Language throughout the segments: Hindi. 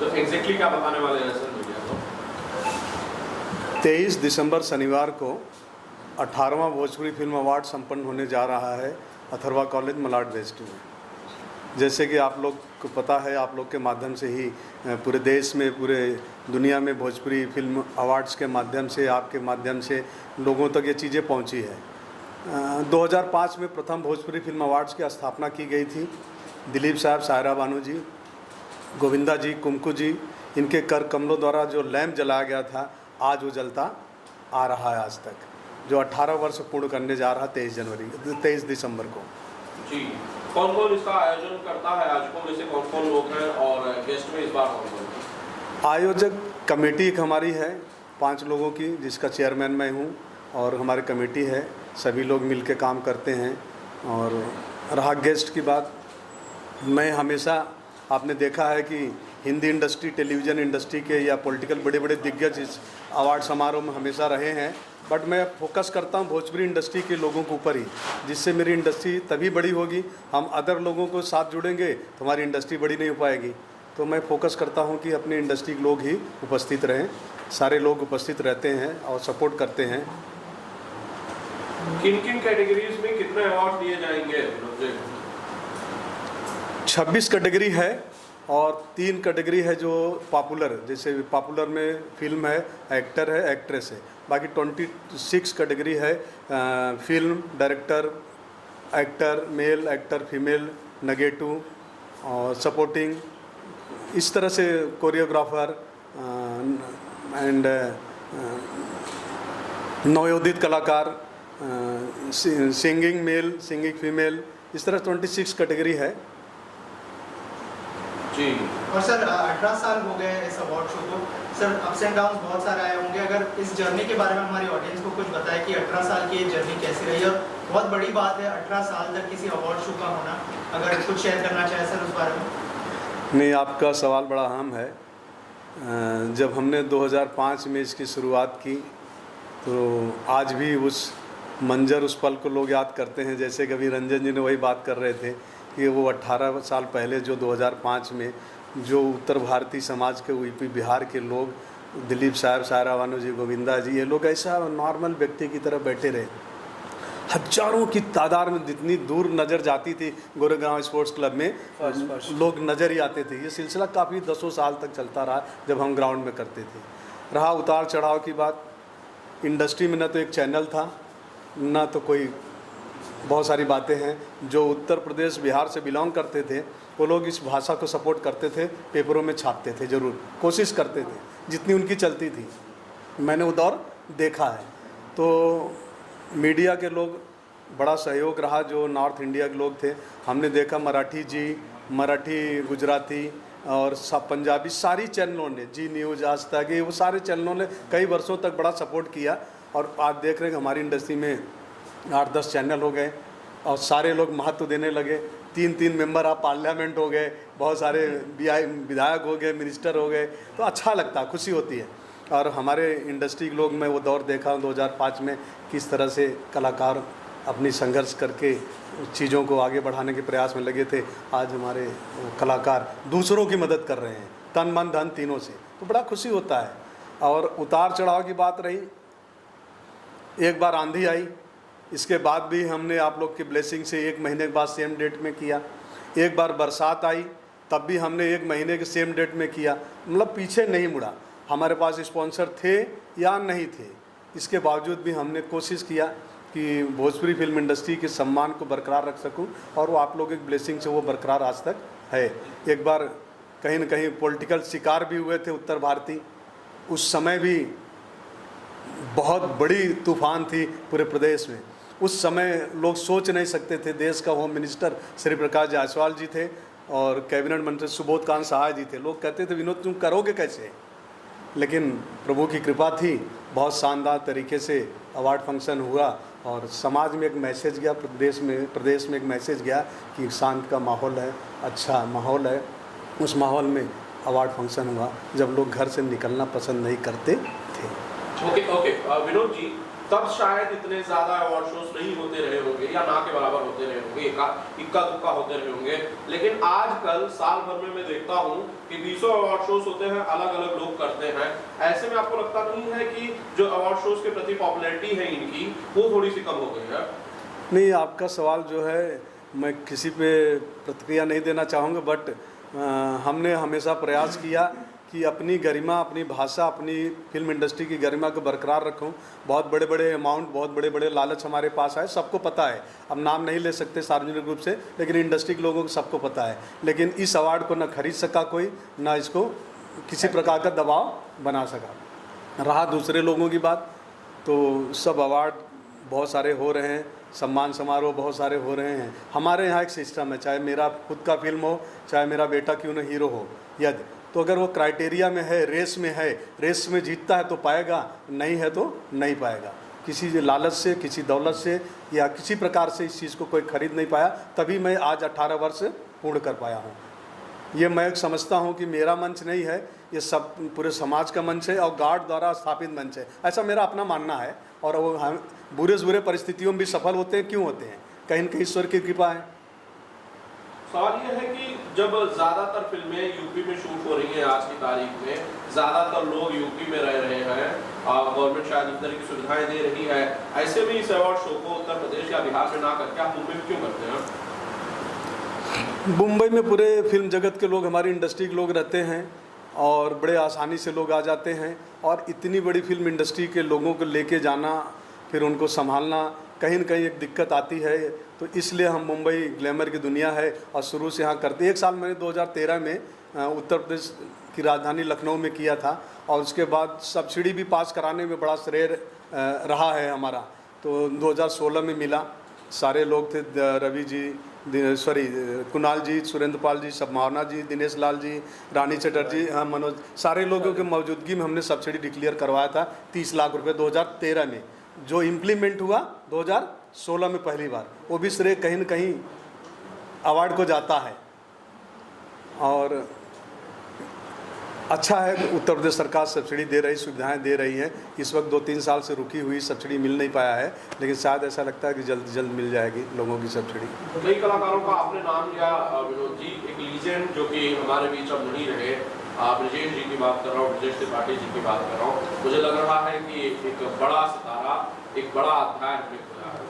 तो एग्जैक्टली क्या बताने वाले हैं सर मीडिया को? 23 दिसंबर शनिवार को 18वां भोजपुरी फिल्म अवार्ड संपन्न होने जा रहा है अथर्वा कॉलेज मलाड वेस्ट में। जैसे कि आप लोग को पता है, आप लोग के माध्यम से ही पूरे देश में, पूरे दुनिया में भोजपुरी फिल्म अवार्ड्स के माध्यम से, आपके माध्यम से लोगों तक ये चीज़ें पहुंची है। 2005 में प्रथम भोजपुरी फिल्म अवार्ड्स की स्थापना की गई थी। दिलीप साहब, सायरा बानू जी, गोविंदा जी, कुमकू जी, इनके कर कमलों द्वारा जो लैंप जलाया गया था, आज वो जलता आ रहा है आज तक, जो 18 वर्ष पूर्ण करने जा रहा 23 दिसंबर को। जी, कौन कौन इसका आयोजन करता है? आयोजकों में से कौन कौन लोग हैं और गेस्ट में इस बार कौन कौन? आयोजक कमेटी एक हमारी है 5 लोगों की, जिसका चेयरमैन मैं हूँ, और हमारी कमेटी है, सभी लोग मिलकर काम करते हैं। और रहा गेस्ट की बात, मैं हमेशा, आपने देखा है कि हिंदी इंडस्ट्री, टेलीविज़न इंडस्ट्री के या पॉलिटिकल बड़े बड़े दिग्गज इस अवार्ड समारोह में हमेशा रहे हैं, बट मैं फोकस करता हूं भोजपुरी इंडस्ट्री के लोगों के ऊपर ही, जिससे मेरी इंडस्ट्री तभी बड़ी होगी। हम अदर लोगों को साथ जुड़ेंगे तो हमारी इंडस्ट्री बड़ी नहीं हो पाएगी। तो मैं फोकस करता हूं कि अपनी इंडस्ट्री के लोग ही उपस्थित रहें। सारे लोग उपस्थित रहते हैं और सपोर्ट करते हैं। किन किन कैटेगरीज में कितने अवार्ड दिए जाएंगे? 26 कैटेगरी है और 3 कैटेगरी है जो पॉपुलर, जैसे पॉपुलर में फिल्म है, एक्टर है, एक्ट्रेस है। बाकी 26 कैटेगरी है, film, director, actor, male actor, female, negative और सपोर्टिंग, इस तरह से कोरियोग्राफर एंड नवोदित कलाकार, सिंगिंग मेल, सिंगिंग फीमेल, इस तरह 26 कैटेगरी है। जी। और सर 18 साल हो गए इस अवार्ड शो को, सर अप्स एंड डाउन्स बहुत सारे आए होंगे। अगर इस जर्नी के बारे में हमारी ऑडियंस को कुछ बताएं कि 18 साल की ये जर्नी कैसी रही, और बहुत बड़ी बात है 18 साल तक किसी अवार्ड शो का होना, अगर कुछ शेयर करना चाहे सर उस बारे में। नहीं, आपका सवाल बड़ा अहम है। जब हमने 2005 में इसकी शुरुआत की तो आज भी उस मंजर, उस पल को लोग याद करते हैं। जैसे कभी रंजन जी ने वही बात कर रहे थे कि वो 18 साल पहले जो 2005 में जो उत्तर भारतीय समाज के, यूपी बिहार के लोग, दिलीप साहब, सायरा बानू जी, गोविंदा जी, ये लोग ऐसा नॉर्मल व्यक्ति की तरह बैठे रहे। हजारों की तादाद में जितनी दूर नज़र जाती थी गोरेगांव स्पोर्ट्स क्लब में लोग नज़र ही आते थे। ये सिलसिला काफ़ी 10 साल तक चलता रहा जब हम ग्राउंड में करते थे। रहा उतार चढ़ाव की बात, इंडस्ट्री में न तो एक चैनल था, ना तो कोई, बहुत सारी बातें हैं। जो उत्तर प्रदेश, बिहार से बिलोंग करते थे वो लोग इस भाषा को सपोर्ट करते थे, पेपरों में छापते थे, ज़रूर कोशिश करते थे जितनी उनकी चलती थी। मैंने वो दौर देखा है। तो मीडिया के लोग, बड़ा सहयोग रहा। जो नॉर्थ इंडिया के लोग थे, हमने देखा मराठी जी, मराठी, गुजराती और सब पंजाबी, सारी चैनलों ने, जी न्यूज़, आज तक, ये वो सारे चैनलों ने कई वर्षों तक बड़ा सपोर्ट किया। और आज देख रहे हैं कि हमारी इंडस्ट्री में 8-10 चैनल हो गए और सारे लोग महत्व देने लगे। 3 मेंबर ऑफ पार्लियामेंट हो गए, बहुत सारे विधायक हो गए, मिनिस्टर हो गए। तो अच्छा लगता है, खुशी होती है। और हमारे इंडस्ट्री के लोग, मैं वो दौर देखा 2005 में, किस तरह से कलाकार अपनी संघर्ष करके चीज़ों को आगे बढ़ाने के प्रयास में लगे थे। आज हमारे कलाकार दूसरों की मदद कर रहे हैं, तन मन धन तीनों से, तो बड़ा खुशी होता है। और उतार चढ़ाव की बात रही, एक बार आंधी आई, इसके बाद भी हमने आप लोग की ब्लेसिंग से 1 महीने के बाद सेम डेट में किया। एक बार बरसात आई, तब भी हमने 1 महीने के सेम डेट में किया। मतलब पीछे नहीं मुड़ा। हमारे पास स्पॉन्सर थे या नहीं थे, इसके बावजूद भी हमने कोशिश किया कि भोजपुरी फिल्म इंडस्ट्री के सम्मान को बरकरार रख सकूं, और वो आप लोगों की ब्लेसिंग से वो बरकरार आज तक है। एक बार कहीं न कहीं पॉलिटिकल शिकार भी हुए थे उत्तर भारतीय, उस समय भी बहुत बड़ी तूफान थी पूरे प्रदेश में। उस समय लोग सोच नहीं सकते थे। देश का होम मिनिस्टर श्री प्रकाश जायसवाल जी थे और कैबिनेट मंत्री सुबोध कांत सहाय जी थे। लोग कहते थे विनोद तुम करोगे कैसे, लेकिन प्रभु की कृपा थी, बहुत शानदार तरीके से अवार्ड फंक्शन हुआ और समाज में एक मैसेज गया, प्रदेश में एक मैसेज गया कि शांत का माहौल है, अच्छा माहौल है। उस माहौल में अवार्ड फंक्शन हुआ जब लोग घर से निकलना पसंद नहीं करते थे। ओके विनोद जी, तब शायद इतने ज़्यादा अवार्ड शोज नहीं होते रहे होंगे या ना के बराबर होते रहे होंगे, इक्का दुक्का होते रहे होंगे। लेकिन आजकल साल भर में मैं देखता हूँ कि 20 अवार्ड शोज होते हैं, अलग अलग लोग करते हैं। ऐसे में आपको लगता नहीं है कि जो अवार्ड शोज के प्रति पॉपुलैरिटी है इनकी वो थोड़ी सी कम हो गई है? नहीं, आपका सवाल जो है मैं किसी पे प्रतिक्रिया नहीं देना चाहूँगा, बट हमने हमेशा प्रयास किया कि अपनी गरिमा, अपनी भाषा, अपनी फिल्म इंडस्ट्री की गरिमा को बरकरार रखूं। बहुत बड़े बड़े अमाउंट, बहुत बड़े बड़े लालच हमारे पास है, सबको पता है। अब नाम नहीं ले सकते सार्वजनिक रूप से, लेकिन इंडस्ट्री के लोगों को सबको पता है। लेकिन इस अवार्ड को न खरीद सका कोई, ना इसको किसी प्रकार का दबाव बना सका। रहा दूसरे लोगों की बात, तो सब अवार्ड बहुत सारे हो रहे हैं, सम्मान समारोह बहुत सारे हो रहे हैं। हमारे यहाँ एक सिस्टम है, चाहे मेरा खुद का फिल्म हो, चाहे मेरा बेटा क्यों न हीरो हो, यदि तो अगर वो क्राइटेरिया में है, रेस में है, रेस में जीतता है तो पाएगा, नहीं है तो नहीं पाएगा। किसी लालच से, किसी दौलत से या किसी प्रकार से इस चीज़ को कोई खरीद नहीं पाया, तभी मैं आज 18 वर्ष पूर्ण कर पाया हूँ। ये मैं समझता हूँ कि मेरा मंच नहीं है, ये सब पूरे समाज का मंच है और गार्ड द्वारा स्थापित मंच है, ऐसा मेरा अपना मानना है। और वो हम बुरे से बुरे परिस्थितियों में भी सफल होते हैं। क्यों होते हैं? कहीं न कहीं ईश्वर की कृपा है। सवाल ये है कि जब ज़्यादातर फिल्में यूपी में शूट हो रही हैं आज की तारीख में, ज़्यादातर लोग यूपी में रह रहे हैं, गवर्नमेंट शायद इस तरह की सुविधाएं दे रही है, ऐसे में इस अवार्ड शो को उत्तर प्रदेश या बिहार में ना करके आप मुंबई में क्यों करते हैं? मुंबई में पूरे फिल्म जगत के लोग, हमारी इंडस्ट्री के लोग रहते हैं और बड़े आसानी से लोग आ जाते हैं। और इतनी बड़ी फिल्म इंडस्ट्री के लोगों को लेके जाना, फिर उनको संभालना, कहीं न कहीं एक दिक्कत आती है। तो इसलिए हम मुंबई ग्लैमर की दुनिया है और शुरू से यहाँ करते। एक साल मैंने 2013 में उत्तर प्रदेश की राजधानी लखनऊ में किया था और उसके बाद सब्सिडी भी पास कराने में बड़ा श्रेय रहा है हमारा। तो 2016 में मिला, सारे लोग थे, रवि जी, कुणाल जी, सुरेंद्र पाल जी, संभावना जी, दिनेश लाल जी, रानी चटर्जी, हाँ मनोज, सारे लोगों की मौजूदगी में हमने सब्सिडी डिक्लेयर करवाया था 30 लाख रुपए 2013 में, जो इम्प्लीमेंट हुआ 2016 में पहली बार। वो भी श्रेय कहीं न कहीं अवार्ड को जाता है। और अच्छा है कि उत्तर प्रदेश सरकार सब्सिडी दे रही, सुविधाएं दे रही है। इस वक्त 2-3 साल से रुकी हुई सब्सिडी मिल नहीं पाया है, लेकिन शायद ऐसा लगता है कि जल्द जल्द मिल जाएगी लोगों की सब्सिडी। कई कलाकारों का आपने नाम लिया विनोद जी, एक लीजेंड जो कि हमारे बीच अब नहीं रहे, ब्रजेश जी की बात कर रहा हूँ, ब्रजेश त्रिपाठी जी की बात कर रहा हूँ। मुझे लग रहा है कि एक बड़ा सितारा, एक बड़ा अध्याय हमें खुला है।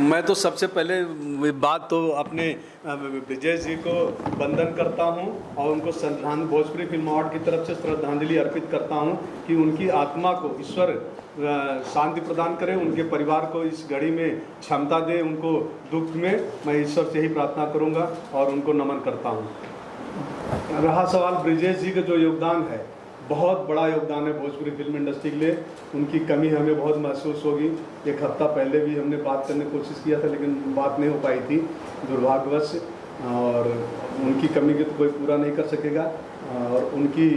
मैं तो सबसे पहले बात तो अपने विजय जी को वंदन करता हूं और उनको श्रद्धांजलि, भोजपुरी फिल्म अवार्ड की तरफ से श्रद्धांजलि अर्पित करता हूं कि उनकी आत्मा को ईश्वर शांति प्रदान करे, उनके परिवार को इस घड़ी में क्षमता दे, उनको दुख में मैं ईश्वर से ही प्रार्थना करूंगा और उनको नमन करता हूं। रहा सवाल ब्रजेश जी का जो योगदान है, बहुत बड़ा योगदान है भोजपुरी फिल्म इंडस्ट्री के लिए। उनकी कमी हमें बहुत महसूस होगी। एक हफ्ता पहले भी हमने बात करने की कोशिश किया था, लेकिन बात नहीं हो पाई थी दुर्भाग्यवश। और उनकी कमी को तो कोई पूरा नहीं कर सकेगा। और उनकी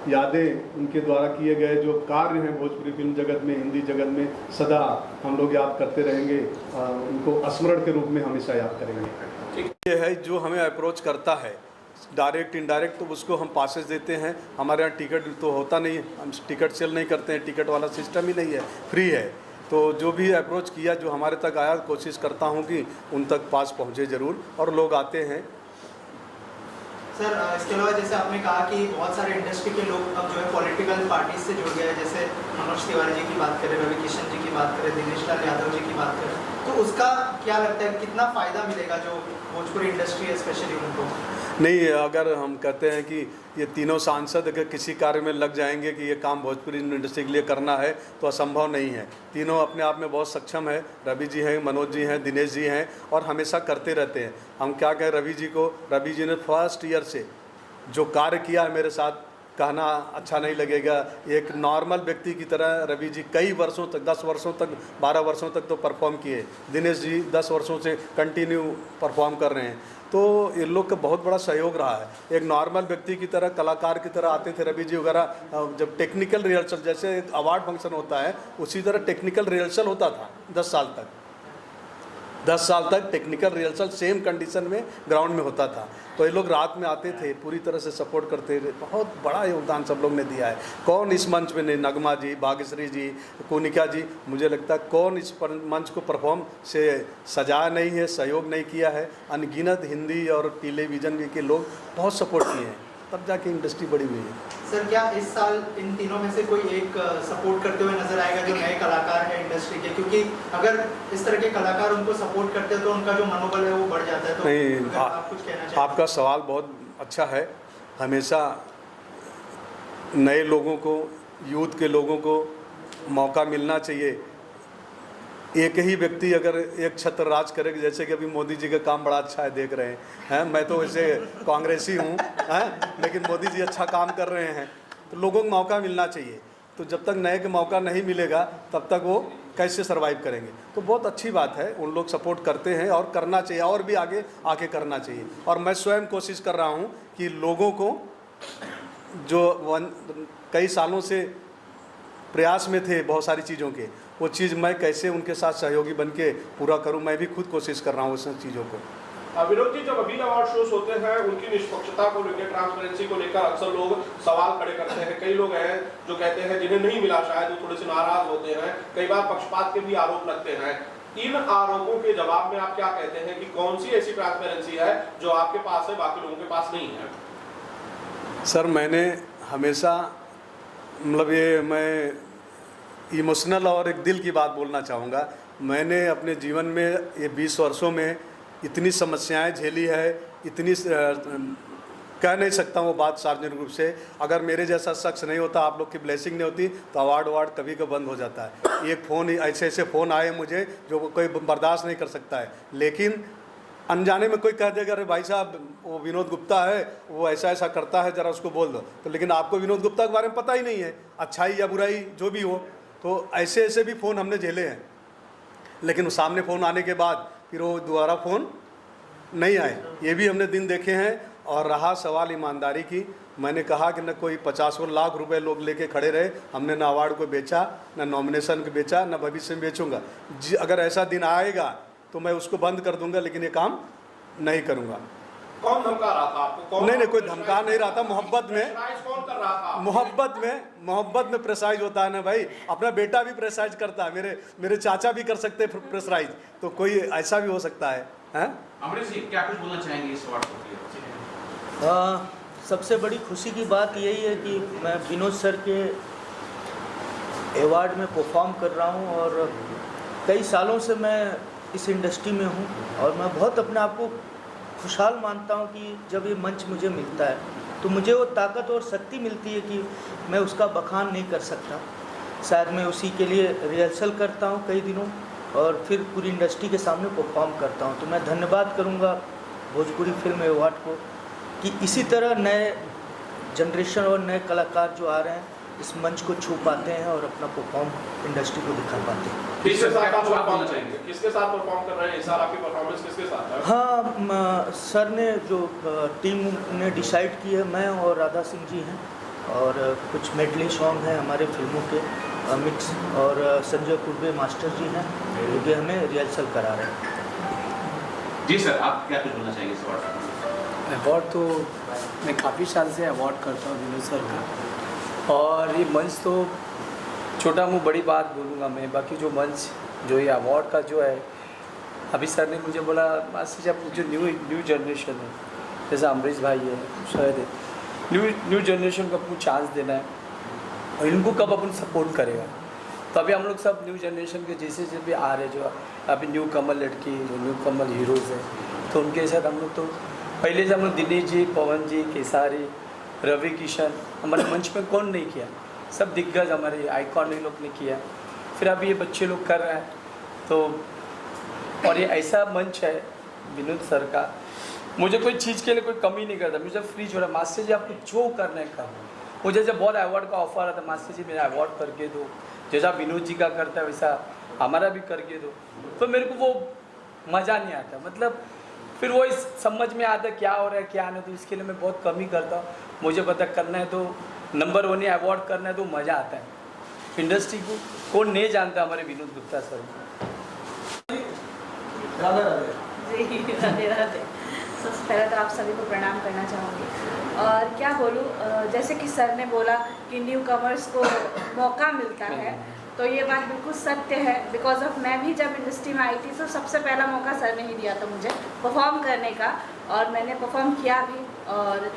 यादें, उनके द्वारा किए गए जो कार्य हैं भोजपुरी फिल्म जगत में, हिंदी जगत में, सदा हम लोग याद करते रहेंगे। उनको स्मरण के रूप में हमेशा याद करेंगे। ये है जो हमें अप्रोच करता है डायरेक्ट इनडायरेक्ट, तो उसको हम पासेस देते हैं। हमारे यहाँ टिकट तो होता नहीं है, हम टिकट सेल नहीं करते हैं, टिकट वाला सिस्टम ही नहीं है, फ्री है। तो जो भी अप्रोच किया, जो हमारे तक आया, कोशिश करता हूँ कि उन तक पास पहुँचे ज़रूर, और लोग आते हैं। सर, इसके अलावा जैसे आपने कहा कि बहुत सारे इंडस्ट्री के लोग अब जो है पॉलिटिकल पार्टी से जुड़ गए हैं, जैसे मनोज तिवारी जी की बात करें, रवि किशन जी की बात करें, दिनेश लाल यादव जी की बात करें, तो उसका क्या लगता है, कितना फ़ायदा मिलेगा जो भोजपुरी इंडस्ट्री है स्पेशली उनको? नहीं, अगर हम कहते हैं कि ये तीनों सांसद अगर किसी कार्य में लग जाएंगे कि ये काम भोजपुरी इंडस्ट्री के लिए करना है, तो असंभव नहीं है। तीनों अपने आप में बहुत सक्षम है। रवि जी हैं, मनोज जी हैं, दिनेश जी हैं, और हमेशा करते रहते हैं। हम क्या कहें रवि जी को, रवि जी ने फर्स्ट ईयर से जो कार्य किया है मेरे साथ, कहना अच्छा नहीं लगेगा। एक नॉर्मल व्यक्ति की तरह रवि जी कई वर्षों तक, 10 वर्षों तक, 12 वर्षों तक तो परफॉर्म किए। दिनेश जी 10 वर्षों से कंटिन्यू परफॉर्म कर रहे हैं। तो इन लोग का बहुत बड़ा सहयोग रहा है। एक नॉर्मल व्यक्ति की तरह, कलाकार की तरह आते थे रवि जी वगैरह। जब टेक्निकल रिहर्सल, जैसे एक अवार्ड फंक्शन होता है, उसी तरह टेक्निकल रिहर्सल होता था 10 साल तक। 10 साल तक टेक्निकल रिहर्सल सेम कंडीशन में ग्राउंड में होता था, तो ये लोग रात में आते थे, पूरी तरह से सपोर्ट करते थे। बहुत बड़ा योगदान सब लोग ने दिया है। कौन इस मंच में नहीं, नगमा जी, भाग्यश्री जी, कोनिका जी, मुझे लगता है कौन इस मंच को परफॉर्म से सजाया नहीं है, सहयोग नहीं किया है। अनगिनत हिंदी और टेलीविज़न भी के लोग बहुत सपोर्ट किए हैं, तब जाके इंडस्ट्री बड़ी हुई है। सर क्या इस साल इन तीनों में से कोई एक सपोर्ट करते हुए नजर आएगा जो नए कलाकार हैं इंडस्ट्री के? क्योंकि अगर इस तरह के कलाकार उनको सपोर्ट करते हैं तो उनका जो मनोबल है वो बढ़ जाता है। तो नहीं, आप कुछ कहना चाहें? आपका सवाल बहुत अच्छा है। हमेशा नए लोगों को, यूथ के लोगों को मौका मिलना चाहिए। एक ही व्यक्ति अगर एक छत्र राज करे, जैसे कि अभी मोदी जी का काम बड़ा अच्छा है, देख रहे हैं। मैं तो वैसे कांग्रेसी हूँ, लेकिन मोदी जी अच्छा काम कर रहे हैं, तो लोगों को मौका मिलना चाहिए। तो जब तक नए को मौका नहीं मिलेगा तब तक वो कैसे सर्वाइव करेंगे? तो बहुत अच्छी बात है, उन लोग सपोर्ट करते हैं और करना चाहिए, और भी आगे आके करना चाहिए। और मैं स्वयं कोशिश कर रहा हूँ कि लोगों को जो कई सालों से प्रयास में थे बहुत सारी चीज़ों के, वो चीज़ मैं कैसे उनके साथ सहयोगी बन के पूरा करूं, मैं भी खुद कोशिश कर रहा हूं उस चीज़ों को। विनोद जी, जब अभी अवार्ड शोज होते हैं उनकी निष्पक्षता को लेकर, ट्रांसपेरेंसी को लेकर अक्सर लोग सवाल खड़े करते हैं। कई लोग हैं जो कहते हैं जिन्हें नहीं मिला शायद वो थोड़े से नाराज होते हैं, कई बार पक्षपात के भी आरोप लगते हैं। इन आरोपों के जवाब में आप क्या कहते हैं कि कौन सी ऐसी ट्रांसपेरेंसी है जो आपके पास है, बाकी लोगों के पास नहीं है? सर मैंने हमेशा मतलब ये मैं इमोशनल और एक दिल की बात बोलना चाहूँगा। मैंने अपने जीवन में ये 20 वर्षों में इतनी समस्याएं झेली है, इतनी कह नहीं सकता वो बात सार्वजनिक रूप से। अगर मेरे जैसा शख्स नहीं होता, आप लोग की ब्लेसिंग नहीं होती, तो अवार्ड कभी का बंद हो जाता है। एक फ़ोन, ऐसे ऐसे फ़ोन आए मुझे जो कोई बर्दाश्त नहीं कर सकता है। लेकिन अनजाने में कोई कह देगा अरे भाई साहब वो विनोद गुप्ता है, वो ऐसा ऐसा करता है, ज़रा उसको बोल दो। तो लेकिन आपको विनोद गुप्ता के बारे में पता ही नहीं है, अच्छाई या बुराई जो भी हो। तो ऐसे ऐसे भी फ़ोन हमने झेले हैं, लेकिन सामने फ़ोन आने के बाद फिर वो दोबारा फ़ोन नहीं आए, ये भी हमने दिन देखे हैं। और रहा सवाल ईमानदारी की, मैंने कहा कि न कोई 50 लाख रुपए लोग लेके खड़े रहे, हमने ना अवार्ड को बेचा, ना नॉमिनेशन को बेचा, ना भविष्य में बेचूंगा। अगर ऐसा दिन आएगा तो मैं उसको बंद कर दूंगा, लेकिन ये काम नहीं करूंगा। कौन धमका रहा था आपको? नहीं, कोई धमका नहीं रहा था। मोहब्बत में, कौन कर रहा था? मोहब्बत में प्रेशराइज होता है ना भाई। अपना बेटा भी प्रेशराइज करता है, मेरे चाचा भी कर सकते हैं प्रेशराइज, तो कोई ऐसा भी हो सकता है। अमरीश जी, क्या कुछ बोलना चाहेंगे इस अवार्ड को? सबसे बड़ी खुशी की बात यही है कि मैं विनोद सर के अवार्ड में परफॉर्म कर रहा हूँ, और कई सालों से मैं इस इंडस्ट्री में हूँ, और मैं बहुत अपने आप को खुशहाल मानता हूँ कि जब ये मंच मुझे मिलता है तो मुझे वो ताकत और शक्ति मिलती है कि मैं उसका बखान नहीं कर सकता। शायद मैं उसी के लिए रिहर्सल करता हूँ कई दिनों, और फिर पूरी इंडस्ट्री के सामने परफॉर्म करता हूँ। तो मैं धन्यवाद करूँगा भोजपुरी फिल्म अवार्ड को कि इसी तरह नए जनरेशन और नए कलाकार जो आ रहे हैं इस मंच को छू पाते हैं और अपना परफॉर्म इंडस्ट्री को दिखा पाते हैं। किसके साथ आप परफॉर्म करेंगे? किसके साथ परफॉर्म कर रहे हैं इस साल? आपकी परफॉर्मेंस किसके साथ है? हाँ, सर ने जो टीम ने डिसाइड की है, मैं और राधा सिंह जी हैं, और कुछ मेडली सॉन्ग हैं हमारे फिल्मों के मिक्स, और संजय कुर्बे मास्टर जी हैं जो कि हमें रिहर्सल करा रहे हैं। जी सर, आप क्या कुछ बोलना चाहेंगे इस अवार्ड पर? अवार्ड तो मैं काफ़ी साल से अवार्ड करता हूँ विनोद सर का, और ये मंच तो छोटा मुँह बड़ी बात बोलूँगा मैं, बाकी जो मंच जो ये अवार्ड का जो है, अभी सर ने मुझे बोला मास्टर जी आप जो न्यू जनरेशन है, जैसे अमरीश भाई है, शायद है, न्यू जनरेशन को अपन चांस देना है, और इनको कब अपन सपोर्ट करेगा। तो अभी हम लोग सब न्यू जनरेशन के जैसे भी आ रहे, जो अभी न्यू कमल लड़की, जो न्यू कमल हीरोज़ हैं, तो उनके साथ हम लोग तो पहले से हम लोग दिनेश जी, पवन जी, केसारी, रवि किशन, हमारे मंच में कौन नहीं किया, सब दिग्गज हमारे आइकॉन लोग ने किया। फिर अभी ये बच्चे लोग कर रहे हैं, तो और ये ऐसा मंच है विनोद सर का, मुझे कोई चीज़ के लिए कोई कमी नहीं करता, मुझे फ्री छोड़ा, मास्टर जी आपको जो करने का। मुझे जब बहुत अवार्ड का ऑफर आता, मास्टर जी मेरा अवार्ड करके दो, जैसा विनोद जी का करता है वैसा हमारा भी करके दो, तो मेरे को वो मज़ा नहीं आता। मतलब फिर वो इस समझ में आता क्या हो रहा है क्या नहीं, तो इसके लिए मैं बहुत कम ही करता हूँ। मुझे पता करना है तो नंबर 1 अवार्ड करना है तो मज़ा आता है। इंडस्ट्री को कौन नहीं जानता हमारे विनोद गुप्ता सर को। राधे राधे। जी राधे राधे। सबसे पहले तो आप सभी को प्रणाम करना चाहूँगी और क्या बोलूँ, जैसे कि सर ने बोला कि न्यू कमर्स को मौका मिलता है, तो ये बात बिल्कुल सत्य है। बिकॉज ऑफ मैं भी जब इंडस्ट्री में आई थी तो सबसे पहला मौका सर ने ही दिया था मुझे परफॉर्म करने का, और मैंने परफॉर्म किया भी और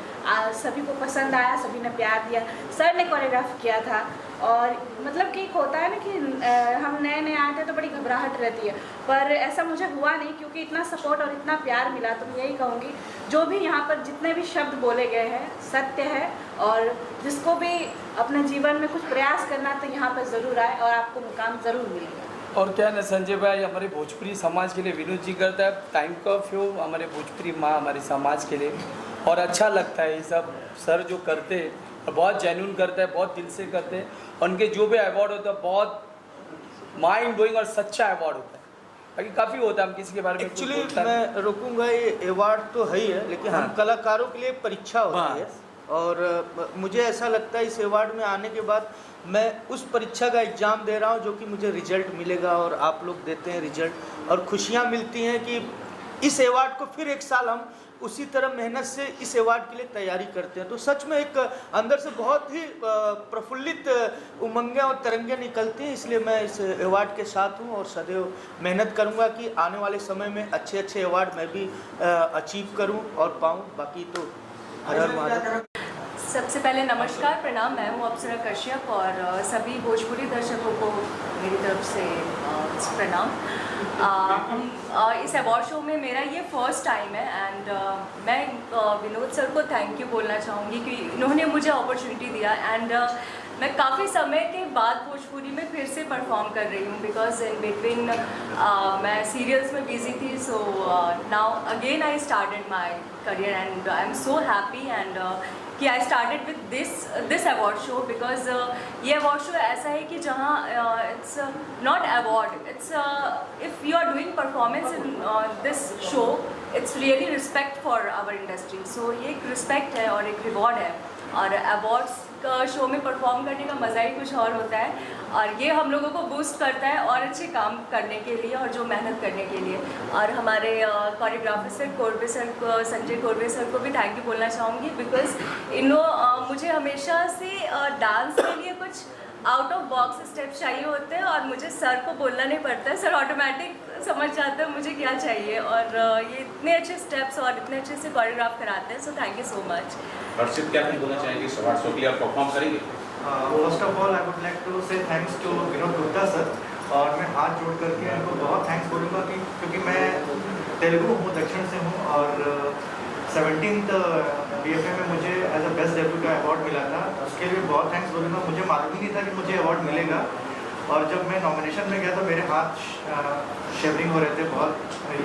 सभी को पसंद आया, सभी ने प्यार दिया। सर ने कोरियोग्राफ किया था और मतलब कि एक होता है ना कि हम नए नए आए थे तो बड़ी घबराहट रहती है, पर ऐसा मुझे हुआ नहीं क्योंकि इतना सपोर्ट और इतना प्यार मिला। तो मैं यही कहूँगी जो भी यहाँ पर जितने भी शब्द बोले गए हैं सत्य है, और जिसको भी अपने जीवन में कुछ प्रयास करना तो यहाँ पर ज़रूर आए और आपको मुकाम ज़रूर मिलेगा। और क्या ना संजय भाई हमारे भोजपुरी समाज के लिए विनोद जी करता है टाइम कर्फ्यू हमारे भोजपुरी माँ हमारे समाज के लिए, और अच्छा लगता है ये सब सर जो करते हैं और बहुत जेन्युइन करते हैं, बहुत दिल से करते हैं। उनके जो भी अवार्ड होता है बहुत माइंड ब्लोइंग और सच्चा अवार्ड होता है, बाकी काफ़ी होता है हम किसी के बारे में एक्चुअली मैं रोकूंगा, ये अवार्ड तो है ही है, लेकिन हम कलाकारों के लिए एक परीक्षा होती है और मुझे ऐसा लगता है इस अवार्ड में आने के बाद मैं उस परीक्षा का एग्ज़ाम दे रहा हूँ जो कि मुझे रिजल्ट मिलेगा और आप लोग देते हैं रिजल्ट और खुशियाँ मिलती हैं कि इस अवार्ड को फिर एक साल हम उसी तरह मेहनत से इस अवार्ड के लिए तैयारी करते हैं। तो सच में एक अंदर से बहुत ही प्रफुल्लित उमंगें और तरंगें निकलती हैं, इसलिए मैं इस अवार्ड के साथ हूँ और सदैव मेहनत करूँगा कि आने वाले समय में अच्छे अच्छे अवार्ड मैं भी अचीव करूँ और पाऊँ। बाकी तो हर हर महादेव। सबसे पहले नमस्कार, प्रणाम। मैं हूँ अप्सरा कश्यप और सभी भोजपुरी दर्शकों को मेरी तरफ से प्रणाम। इस अवार्ड शो में मेरा ये फर्स्ट टाइम है एंड मैं विनोद सर को थैंक यू बोलना चाहूँगी कि इन्होंने मुझे अपॉर्चुनिटी दिया एंड मैं काफ़ी समय के बाद भोजपुरी में फिर से परफॉर्म कर रही हूँ बिकॉज इन बिटवीन मैं सीरियल्स में बिजी थी। So now again I started my career and I am so happy and कि I started with this award show because ये अवार्ड शो ऐसा है कि जहाँ it's not award, it's if you are doing performance in this show it's really respect for our industry. So ये एक रिस्पेक्ट है और एक रिवॉर्ड है और अवार्ड्स का शो में परफॉर्म करने का मज़ा ही कुछ और होता है और ये हम लोगों को बूस्ट करता है और अच्छे काम करने के लिए और जो मेहनत करने के लिए। और हमारे कोरियोग्राफर सर कोरबे सर को, संजय कोरबे सर को भी थैंक यू बोलना चाहूँगी बिकॉज मुझे हमेशा से डांस के लिए कुछ आउट ऑफ बॉक्स स्टेप चाहिए होते हैं और मुझे सर को बोलना नहीं पड़ता है, सर ऑटोमेटिक समझ जाते हैं मुझे क्या चाहिए और ये इतने अच्छे स्टेप्स और इतने अच्छे से कोरियोग्राफ कराते हैं। So thank you so much. Harshit, क्या कुछ बोलना चाहेंगे इस अवार्ड शो के लिए, आप परफॉर्म करेंगे? First of all I would like to say thanks to Vinod Gupta sir और मैं हाथ जोड़ करके इनको बहुत थैंक्स बोलूँगा कि क्योंकि मैं तेलुगु हूँ, दक्षिण से हूँ और 17th BFA में मुझे एज अ बेस्ट डेब्यू का अवार्ड मिला था, उसके लिए बहुत थैंक्स बोलूँगा। मुझे मालूम ही नहीं था कि मुझे अवार्ड मिलेगा और जब मैं नॉमिनेशन में गया तो मेरे हाथ शेवरिंग हो रहे थे, बहुत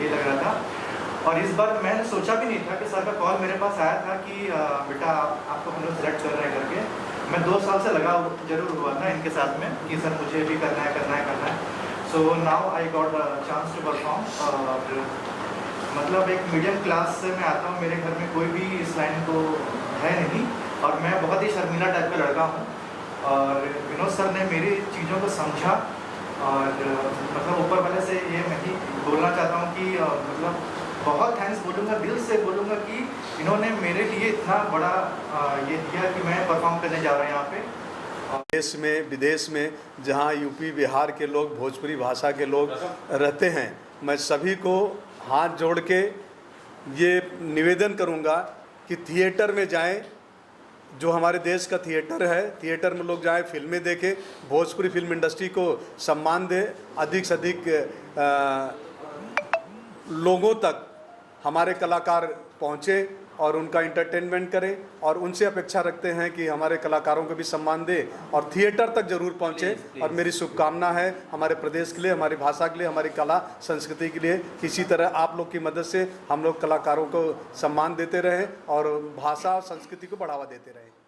ये लग रहा था और इस बार मैंने सोचा भी नहीं था कि सर का कॉल मेरे पास आया था कि बेटा आपको हम लोग सेलेक्ट कर रहे हैं करके। मैं 2 साल से लगा जरूर हुआ था इनके साथ में कि सर मुझे भी करना है। So now I got a chance to perform और मतलब एक मीडियम क्लास से मैं आता हूँ, मेरे घर में कोई भी इस लाइन को है नहीं और मैं बहुत ही शर्मीला टाइप का लड़का हूँ और विनोद सर ने मेरी चीज़ों को समझा और मतलब ऊपर वाले से ये मैं ही बोलना चाहता हूँ कि मतलब बहुत थैंक्स बोलूँगा, दिल से बोलूँगा कि इन्होंने मेरे लिए इतना बड़ा ये दिया कि मैं परफॉर्म करने जा रहा हूँ यहाँ पे। देश में विदेश में जहाँ यूपी बिहार के लोग भोजपुरी भाषा के लोग रहते हैं, मैं सभी को हाथ जोड़ के ये निवेदन करूँगा कि थिएटर में जाएं, जो हमारे देश का थिएटर है, थिएटर में लोग जाएं, फिल्में देखें, भोजपुरी फिल्म इंडस्ट्री को सम्मान दें, अधिक से अधिक लोगों तक हमारे कलाकार पहुँचे और उनका इंटरटेनमेंट करें और उनसे अपेक्षा रखते हैं कि हमारे कलाकारों को भी सम्मान दे और थिएटर तक जरूर पहुँचे। और मेरी शुभकामना है हमारे प्रदेश के लिए, हमारी भाषा के लिए, हमारी कला संस्कृति के लिए, इसी तरह आप लोग की मदद से हम लोग कलाकारों को सम्मान देते रहें और भाषा और संस्कृति को बढ़ावा देते रहें।